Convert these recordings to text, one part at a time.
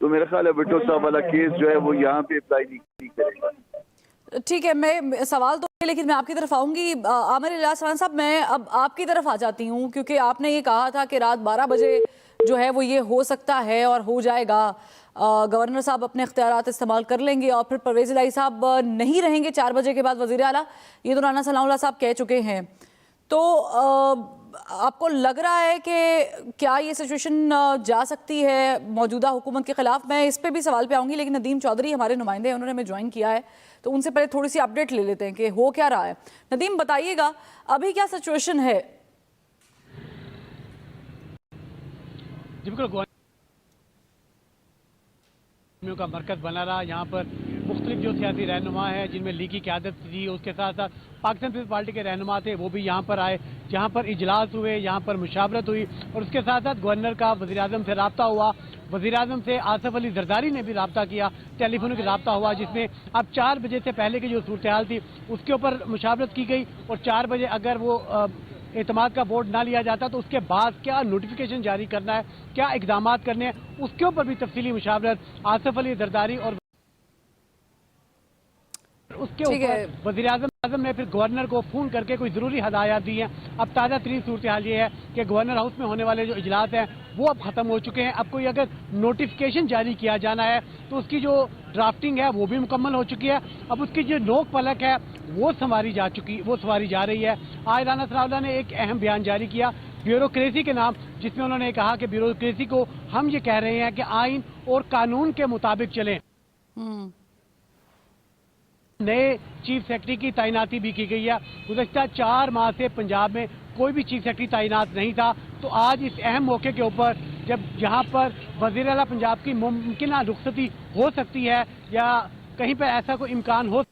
تو میرا خیال ہے بھٹو صاحب والا کیس جو ہے وہ یہاں پہ اپلائی نہیں کرے گا. ٹھیک ہے، میں سوال تو لیکن میں آپ کی طرف آؤں گی. عامر الیاس خان صاحب، میں اب آپ کی طرف آ جاتی ہوں کیونکہ آپ نے یہ کہا تھا کہ رات 12 بجے جو ہے وہ یہ ہو سکتا ہے اور ہو جائے گا. گورنر صاحب اپنے اختیارات استعمال کر لیں گے اور پھر پرویز الہی صاحب نہیں رہیں گے 4 بجے کے بعد وزیر اعلیٰ. یہ تو رانا ثناء اللہ صاحب کہہ چکے ہیں. تو آپ کو لگ رہا ہے کہ کیا یہ سچویشن جا سکتی ہے موجودہ حکومت کے خلاف؟ میں اس پہ بھی سوال پہ آؤں گی، لیکن ندیم چودھری ہمارے نمائندے ہیں، انہوں نے ہمیں جوائن کیا ہے، تو ان سے پہلے تھوڑی سی اپڈیٹ لے لیتے ہیں کہ ہو کیا رہا ہے. ندیم بتائیے گا ابھی کیا سچویشن ہے؟ جی بالکل، کا مرکز بنا رہا. یہاں پر مختلف جو سیاسی رہنما ہیں جن میں لیگ کی قیادت تھی، اس کے ساتھ ساتھ پاکستان پیپلز پارٹی کے رہنما تھے، وہ بھی یہاں پر آئے. جہاں پر اجلاس ہوئے، یہاں پر مشاورت ہوئی اور اس کے ساتھ ساتھ گورنر کا وزیر اعظم سے رابطہ ہوا. وزیر اعظم سے آصف علی زرداری نے بھی رابطہ کیا، ٹیلی فونک رابطہ ہوا، جس میں اب 4 بجے سے پہلے کی جو صورتحال تھی اس کے اوپر مشاورت کی گئی. اور 4 بجے اگر وہ اعتماد کا ووٹ نہ لیا جاتا تو اس کے بعد کیا نوٹیفیکیشن جاری کرنا ہے، کیا اقدامات کرنے ہیں، اس کے اوپر بھی تفصیلی مشاورت آصف علی زرداری اور اس کے اوپر وزیر اعظم نے پھر گورنر کو فون کر کے کوئی ضروری ہدایات دی ہیں. اب تازہ ترین صورتحال یہ ہے کہ گورنر ہاؤس میں ہونے والے جو اجلاس ہیں وہ اب ختم ہو چکے ہیں. اب کوئی اگر نوٹیفیکیشن جاری کیا جانا ہے تو اس کی جو ڈرافٹنگ ہے وہ بھی مکمل ہو چکی ہے. اب اس کی جو نوک پلک ہے وہ سنواری جا رہی ہے. آج رانا ثناء اللہ نے ایک اہم بیان جاری کیا بیوروکریسی کے نام، جس میں انہوں نے کہا کہ بیوروکریسی کو ہم یہ کہہ رہے ہیں کہ آئین اور قانون کے مطابق چلیں. نئے چیف سیکرٹری کی تعیناتی بھی کی گئی ہے. گزشتہ 4 ماہ سے پنجاب میں کوئی بھی چیف سیکرٹری تعینات نہیں تھا. تو آج اس اہم موقع کے اوپر جب یہاں پر وزیر اعلیٰ پنجاب کی ممکنہ رخصتی ہو سکتی ہے یا کہیں پر ایسا کوئی امکان ہو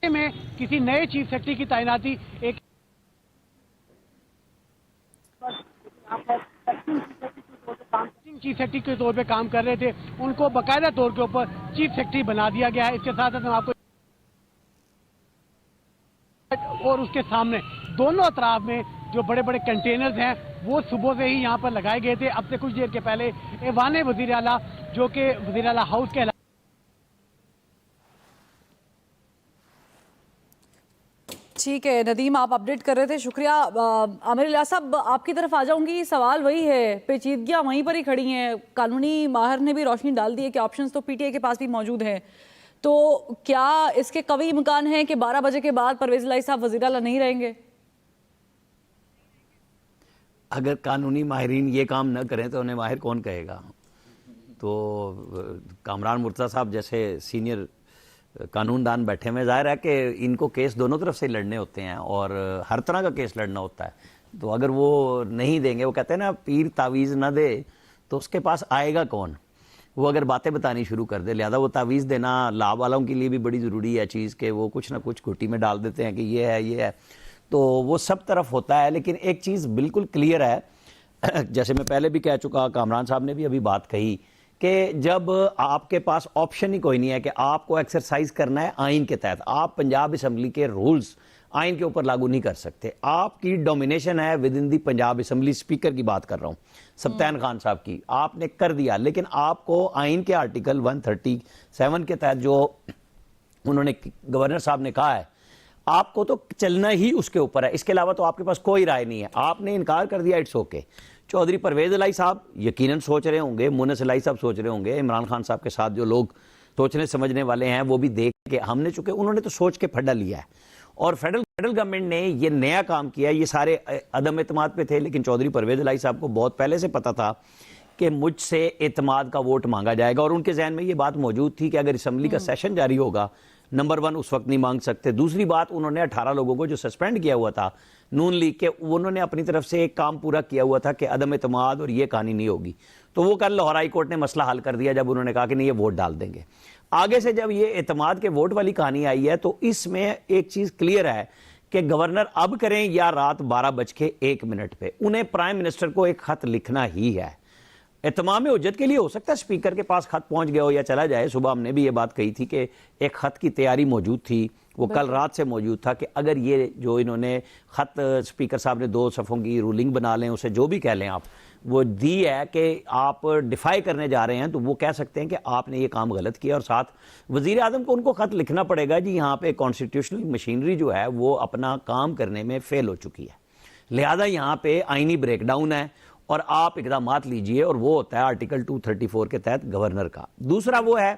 میں کسی نئے چیف سیکرٹری کی تعیناتی ایک چیف سیکرٹری کے طور پہ کام کر رہے تھے ان کو باقاعدہ طور کے اوپر چیف سیکرٹری بنا دیا گیا ہے. اس کے ساتھ ساتھ ہم آپ کو اور اس کے سامنے دونوں اطراف میں جو بڑے بڑے کنٹینرز ہیں وہ صبح سے ہی یہاں پر لگائے گئے تھے. اب سے کچھ دیر کے پہلے ایوان وزیر اعلیٰ جو کہ وزیر اعلیٰ ہاؤس کے ٹھیک ہے ندیم، آپ اپڈیٹ کر رہے تھے، شکریہ. عامر الیاس صاحب آپ کی طرف آ جاؤں گی. سوال وہی ہے، پیچیدگیاں وہیں پر ہی کھڑی ہیں. قانونی ماہر نے بھی روشنی ڈال دی ہے کہ آپشنز تو پی ٹی آئی کے پاس بھی موجود ہیں. تو کیا اس کے قوی امکان ہیں کہ 12 بجے کے بعد پرویز الہی صاحب وزیر اعلیٰ نہیں رہیں گے؟ اگر قانونی ماہرین یہ کام نہ کریں تو انہیں ماہر کون کہے گا؟ تو کامران مرتضیٰ صاحب جیسے سینئر قانون دان بیٹھے ہوئے، ظاہر ہے کہ ان کو کیس دونوں طرف سے لڑنے ہوتے ہیں اور ہر طرح کا کیس لڑنا ہوتا ہے. تو اگر وہ نہیں دیں گے، وہ کہتے ہیں نا پیر تعویذ نہ دے تو اس کے پاس آئے گا کون؟ وہ اگر باتیں بتانی شروع کر دے. لہذا وہ تعویذ دینا لا والوں کے لیے بھی بڑی ضروری ہے چیز کہ وہ کچھ نہ کچھ گھٹی میں ڈال دیتے ہیں کہ یہ ہے. تو وہ سب طرف ہوتا ہے. لیکن ایک چیز بالکل کلیئر ہے، جیسے میں پہلے بھی کہہ چکا، کامران صاحب نے بھی ابھی بات کہی کہ جب آپ کے پاس آپشن ہی کوئی نہیں ہے کہ آپ کو ایکسرسائز کرنا ہے آئین کے تحت، آپ پنجاب اسمبلی کے رولز آئین کے اوپر لاگو نہیں کر سکتے. آپ کی ڈومینیشن ہے with in the Punjab assembly. Speaker کی بات کر رہا ہوں، سبطین خان صاحب کی، آپ نے کر دیا. لیکن آپ کو آئین کے آرٹیکل 137 کے تحت جو انہوں نے گورنر صاحب نے کہا ہے، آپ کو تو چلنا ہی اس کے اوپر ہے. اس کے علاوہ تو آپ کے پاس کوئی رائے نہیں ہے. آپ نے انکار کر دیا، اٹس اوکے. چودھری پرویز الہی صاحب یقیناً سوچ رہے ہوں گے، مونس الہی صاحب سوچ رہے ہوں گے، عمران خان صاحب کے ساتھ جو لوگ سوچنے سمجھنے والے ہیں وہ بھی دیکھ کے ہم نے، چونکہ انہوں نے تو سوچ کے پھڈا لیا ہے. اور فیڈرل گورنمنٹ نے یہ نیا کام کیا. یہ سارے عدم اعتماد پہ تھے، لیکن چودھری پرویز الہی صاحب کو بہت پہلے سے پتا تھا کہ مجھ سے اعتماد کا ووٹ مانگا جائے گا. اور ان کے ذہن میں یہ بات موجود تھی کہ اگر اسمبلی کا سیشن جاری ہوگا، نمبر 1 اس وقت نہیں مانگ سکتے. دوسری بات، انہوں نے 18 لوگوں کو جو سسپینڈ کیا ہوا تھا نون لیگ کے، انہوں نے اپنی طرف سے ایک کام پورا کیا ہوا تھا کہ عدم اعتماد اور یہ کہانی نہیں ہوگی. تو وہ کل لاہور ہائی کورٹ نے مسئلہ حل کر دیا جب انہوں نے کہا کہ نہیں یہ ووٹ ڈال دیں گے. آگے سے جب یہ اعتماد کے ووٹ والی کہانی آئی ہے تو اس میں ایک چیز کلیئر ہے کہ گورنر اب کریں یا رات 12:01 پہ، انہیں پرائم منسٹر کو ایک خط لکھنا ہی ہے. اتمام حجت کے لیے ہو سکتا ہے اسپیکر کے پاس خط پہنچ گیا ہو یا چلا جائے. صبح ہم نے بھی یہ بات کہی تھی کہ ایک خط کی تیاری موجود تھی، وہ کل رات سے موجود تھا کہ اگر یہ جو انہوں نے خط اسپیکر صاحب نے 2 صفحوں کی رولنگ بنا لیں، اسے جو بھی کہہ لیں آپ، وہ دی ہے کہ آپ ڈیفائی کرنے جا رہے ہیں تو وہ کہہ سکتے ہیں کہ آپ نے یہ کام غلط کیا، اور ساتھ وزیر اعظم کو ان کو خط لکھنا پڑے گا جی یہاں پہ کانسٹیٹیوشنل مشینری جو ہے وہ اپنا کام کرنے میں فیل ہو چکی ہے، لہذا یہاں پہ آئینی بریک ڈاؤن ہے اور آپ اقدامات لیجئے، اور وہ ہوتا ہے آرٹیکل 234 کے تحت گورنر کا۔ دوسرا وہ ہے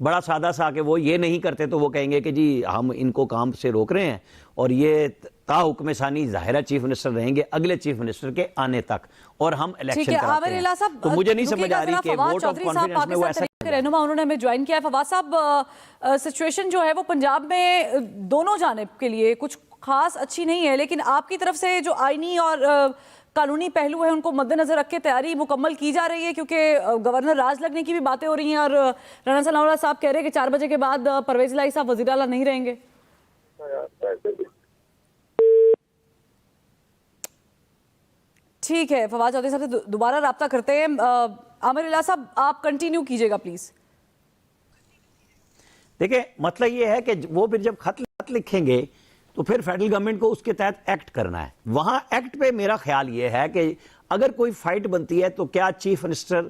بڑا سادہ سا کہ وہ یہ نہیں کرتے تو وہ کہیں گے کہ جی ہم ان کو کام سے روک رہے ہیں، اور یہ تا حکم ثانی ظاہرہ چیف منسٹر رہیں گے اگلے چیف منسٹر کے آنے تک، اور ہم الیکشن کراتے ہیں۔ تو مجھے نہیں سمجھ آ رہی کہ ووٹ آف کانفیڈنس میں وہ ایسا رہنما انہوں نے ہمیں جوائن کیا ہے۔ فواد صاحب، سچویشن جو ہے وہ پنجاب میں دونوں جانب کے لیے کچھ خاص اچھی نہیں ہے، لیکن آپ کی طرف سے جو آئینی اور قانونی پہلو ہے ان کو مد نظر رکھ کے تیاری مکمل کی جا رہی ہے، کیونکہ گورنر راج لگنے کی بھی باتیں ہو رہی ہیں، اور رانا ثناء اللہ صاحب کہہ رہے ہیں کہ 4 بجے کے بعد پرویز الہی صاحب وزیر اعلیٰ نہیں رہیں گے۔ ٹھیک ہے، فواد چودھری صاحب سے دوبارہ رابطہ کرتے ہیں۔ عامر الہ صاحب آپ کنٹینیو کیجئے گا پلیز۔ دیکھیں مسئلہ یہ ہے کہ وہ پھر جب خط لکھیں گے تو پھر فیڈرل گورنمنٹ کو اس کے تحت ایکٹ کرنا ہے۔ وہاں ایکٹ پہ میرا خیال یہ ہے کہ اگر کوئی فائٹ بنتی ہے تو کیا چیف منسٹر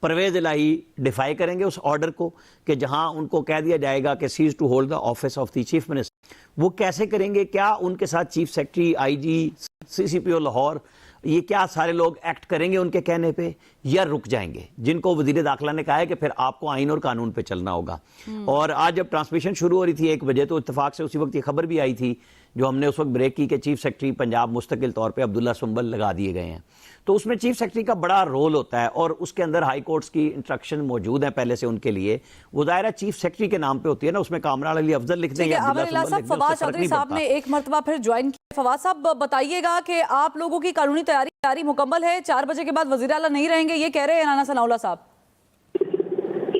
پرویز الہی ڈیفائی کریں گے اس آرڈر کو کہ جہاں ان کو کہہ دیا جائے گا کہ cease to hold the office of the chief minister, وہ کیسے کریں گے؟ کیا ان کے ساتھ chief secretary, I G, C C P O Lahore, یہ کیا سارے لوگ ایکٹ کریں گے ان کے کہنے پہ، یا رک جائیں گے؟ جن کو وزیر داخلہ نے کہا ہے کہ پھر آپ کو آئین اور قانون پہ چلنا ہوگا۔ اور آج جب ٹرانسمیشن شروع ہو رہی تھی 1 بجے تو اتفاق سے اسی وقت یہ خبر بھی آئی تھی جو ہم نے اس وقت بریک کی کہ چیف سیکرٹری پنجاب مستقل طور پہ عبداللہ سنبل لگا دیے گئے ہیں۔ تو اس میں چیف سیکرٹری کا بڑا رول ہوتا ہے، اور اس کے اندر ہائی کورٹس کی انسٹرکشن موجود ہیں پہلے سے ان کے لیے، وہ دائرہ چیف سیکرٹری کے نام پہ ہوتی ہے نا، اس میں کامران علی افضل لکھ دیں یا عبداللہ سنبل لکھ دیں، فواد چودھری صاحب نے ایک مرتبہ پھر جوائن کیا۔ فواد صاحب بتائیے گا کہ آپ لوگوں کی قانونی تیاری مکمل ہے؟ 4 بجے کے بعد وزیر اعلیٰ نہیں رہیں گے یہ کہہ رہے ہیں رانا ثناء اللہ صاحب۔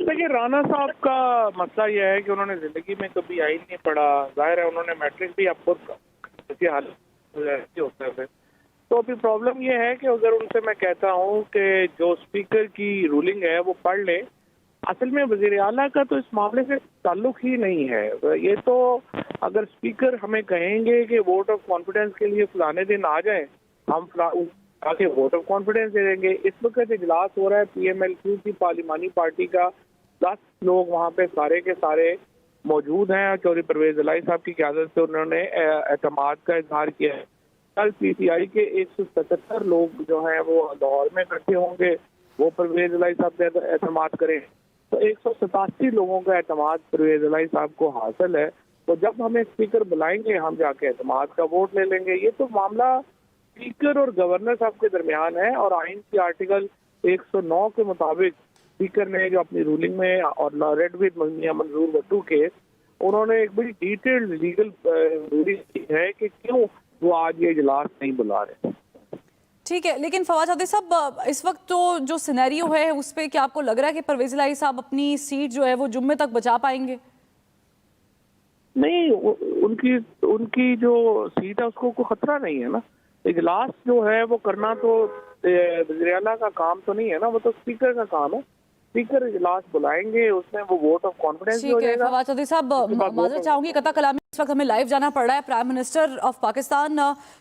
دیکھیے رانا صاحب کا مسئلہ یہ ہے کہ انہوں نے زندگی میں کبھی آئین نہیں پڑھا، ظاہر ہے انہوں نے میٹرک بھی اب خود اسی حالت ہوتا ہے۔ تو ابھی پرابلم یہ ہے کہ اگر ان سے میں کہتا ہوں کہ جو اسپیکر کی رولنگ ہے وہ پڑھ لے، اصل میں وزیر اعلیٰ کا تو اس معاملے سے تعلق ہی نہیں ہے۔ یہ تو اگر اسپیکر ہمیں کہیں گے کہ ووٹ آف کانفیڈنس کے لیے فلانے دن آ جائیں، ہم آگے ووٹ آف کانفیڈنس دے دیں گے۔ اس وقت اجلاس ہو رہا ہے پی ایم ایل کیو کی پارلیمانی پارٹی کا، 10 لوگ وہاں پہ سارے کے سارے موجود ہیں، چودھری پرویز الہی صاحب کی قیادت سے انہوں نے اعتماد کا اظہار کیا ہے۔ کل پی ٹی آئی کے 177 لوگ جو ہیں وہ لاہور میں اکٹھے ہوں گے، وہ پرویز الہی صاحب پہ اعتماد کریں، تو 187 لوگوں کا اعتماد پرویز الہی صاحب کو حاصل ہے۔ تو جب ہمیں اسپیکر بلائیں گے ہم جا کے اعتماد کا ووٹ لے لیں گے۔ یہ تو معاملہ اسپیکر اور گورنر صاحب کے درمیان ہے، اور آئین کی آرٹیکل 109 کے مطابق اسپیکر نے جو اپنی رولنگ میں اور ریڈ ود میاں منظور وٹو کے انہوں نے ایک بڑی ڈیٹیلڈ لیگل رولنگ کی ہے کہ کیوں وہ آج یہ اجلاس نہیں بلا رہے۔ ٹھیک ہے، لیکن فواد چودھری صاحب اس وقت تو جو سینیریو ہے اس پہ کیا آپ کو لگ رہا ہے کہ پرویز الہی صاحب اپنی سیٹ جو ہے وہ جمعے تک بچا پائیں گے؟ نہیں، ان کی جو سیٹ ہے اس کو کوئی خطرہ نہیں ہے نا۔ اجلاس جو ہے وہ کرنا تو وزیر اعلیٰ کا کام تو نہیں ہے نا، وہ تو اسپیکر کا کام ہے۔ اسپیکر اجلاس بلائیں گے، اس میں وہ ووٹ آف کانفیڈنس ہو جائے گا۔ فواد چودھری صاحب معذرت چاہوں گی قطع کلامی، اس وقت ہمیں لائیو جانا پڑ رہا ہے۔ Prime minister of Pakistan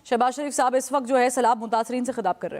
Shehbaz Sharif Sahab اس وقت جو ہے سیلاب متاثرین سے خطاب کر رہے ہیں۔